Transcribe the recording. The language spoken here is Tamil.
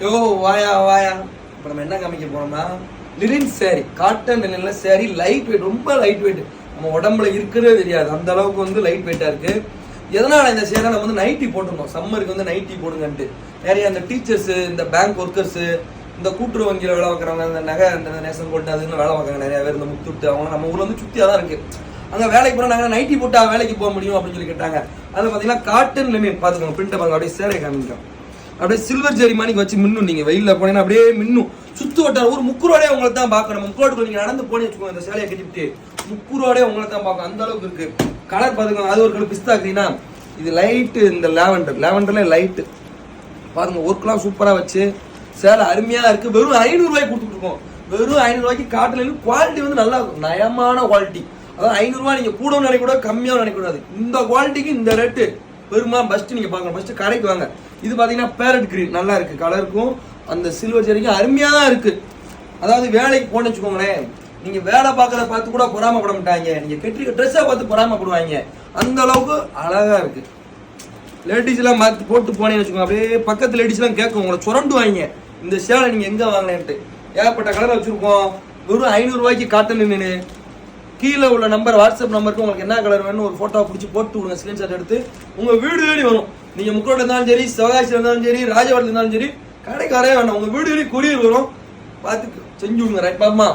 யோ வாயா வாயா. இப்போ நம்ம என்ன காமிக்க போறோம்னா லிரின் சேரீ, காட்டன் லினன்ல சேரீ, லைட் வெயிட், ரொம்ப லைட் வெயிட், நம்ம உடம்புல இருக்கிறதே தெரியாது அந்த அளவுக்கு வந்து லைட் வெயிட்டா இருக்கு. எதனால இந்த சேரை நம்ம வந்து நைட்டி போட்டுருந்தோம், சம்மருக்கு வந்து நைட்டி போடுங்கன்ட்டு. நிறைய அந்த டீச்சர்ஸ், இந்த பேங்க் ஒர்க்கர்ஸ், இந்த கூட்டுறவு வங்கியில் வேலை பார்க்குறவங்க, இந்த நகை, இந்த நேஷனல் போட்டு அதுன்னு வேலை பார்க்குறாங்க நிறைய பேர், இந்த முத்துட்டு அவங்க நம்ம ஊர்ல வந்து சுத்தியா தான் இருக்கு. அங்கே வேலைக்கு போனால் நாங்கள் நைட்டி போட்டா வேலைக்கு போக முடியும் அப்படின்னு சொல்லி கேட்டாங்க. அதில் பார்த்தீங்கன்னா காட்டன் லினன் பார்த்துக்கோங்க, பிரிண்ட் பாருங்க, அப்படியே சேரை காமிக்கும், அப்படியே சில்வர் ஜெரி மாணிக்கு வச்சு மின்னும். நீங்கள் வெயிலில் போனீங்கன்னா அப்படியே மின்னும். சுத்து வட்டார ஒரு முக்குரோடே உங்களை தான் பார்க்கணும். முக்குரோட்டுக்குள்ள நீங்கள் நடந்து போனே வச்சுக்கோங்க, இந்த சேலையை கட்டிவிட்டு முக்குரோடே உங்களை தான் பார்க்கணும், அந்த அளவுக்கு இருக்கு. கலர் பார்த்துக்கோங்க, அது ஒரு கலர் பிஸ்தா கிரீனா, இது லைட்டு, இந்த லேவண்டர்ல லைட்டு பாருங்க. ஒர்க்லாம் சூப்பராக வச்சு சேலை அருமையாக இருக்குது. வெறும் 500 ரூபாய்க்கு கொடுத்துட்ருக்கோம். வெறும் 500 ரூபாய்க்கு காட்டல குவாலிட்டி வந்து நல்லா இருக்கும், நயமான குவாலிட்டி. அதாவது 500 ரூபாய் நீங்கள் கூட நினைக்கூடாது, கம்மியாக நினைக்கூடாது. இந்த குவாலிட்டிக்கு இந்த ரேட்டு பெருமா பஸ்ட்டு நீங்கள் பார்க்கணும். ஃபஸ்ட்டு கடைக்கு வாங்க. இது பார்த்தீங்கன்னா பேரட் கிரீன் நல்லா இருக்குது, கலருக்கும் அந்த சில்வர் ஜெரிக்கும் அருமையாக இருக்குது. அதாவது வேலைக்கு போன வச்சுக்கோங்களேன், நீங்கள் வேலை பார்க்குறத பார்த்து கூட பொறாமப்பட மாட்டாங்க, நீங்கள் கெட்டிருக்க ட்ரெஸ்ஸை பார்த்து பொறாமப்படுவாங்க, அந்த அளவுக்கு அழகாக இருக்குது. லேடிஸ்லாம் மாற்றி போட்டு போனேன்னு வச்சுக்கோங்க, அப்படியே பக்கத்து லேடிஸ்லாம் கேட்கும், உங்களை சுரண்டுவாங்க இந்த சேலை நீங்கள் எங்கே வாங்கினேன்ட்டு. ஏகப்பட்ட கலரை வச்சுருக்கோம். வெறும் 500 ரூபாய்க்கு காட்டன் நின்று. கீழே உள்ள நம்பர், வாட்ஸ்அப் நம்பருக்கு உங்களுக்கு என்ன கலர் வேணும் ஒரு ஃபோட்டோ பிடிச்சி போட்டு விடுங்க, ஸ்க்ரீன்ஷாட் எடுத்து உங்கள் வீடு தேடி வரும். நீங்கள் முக்கோட்டில் இருந்தாலும் சரி, சிவகாசியில் இருந்தாலும் சரி, ராஜபாளையத்தில் இருந்தாலும் சரி, கடைக்காரே வேண்டாம், உங்கள் வீடு தேடி கொரியர் வரும். பார்த்து செஞ்சு விடுங்க. ரைட் பாப்பா.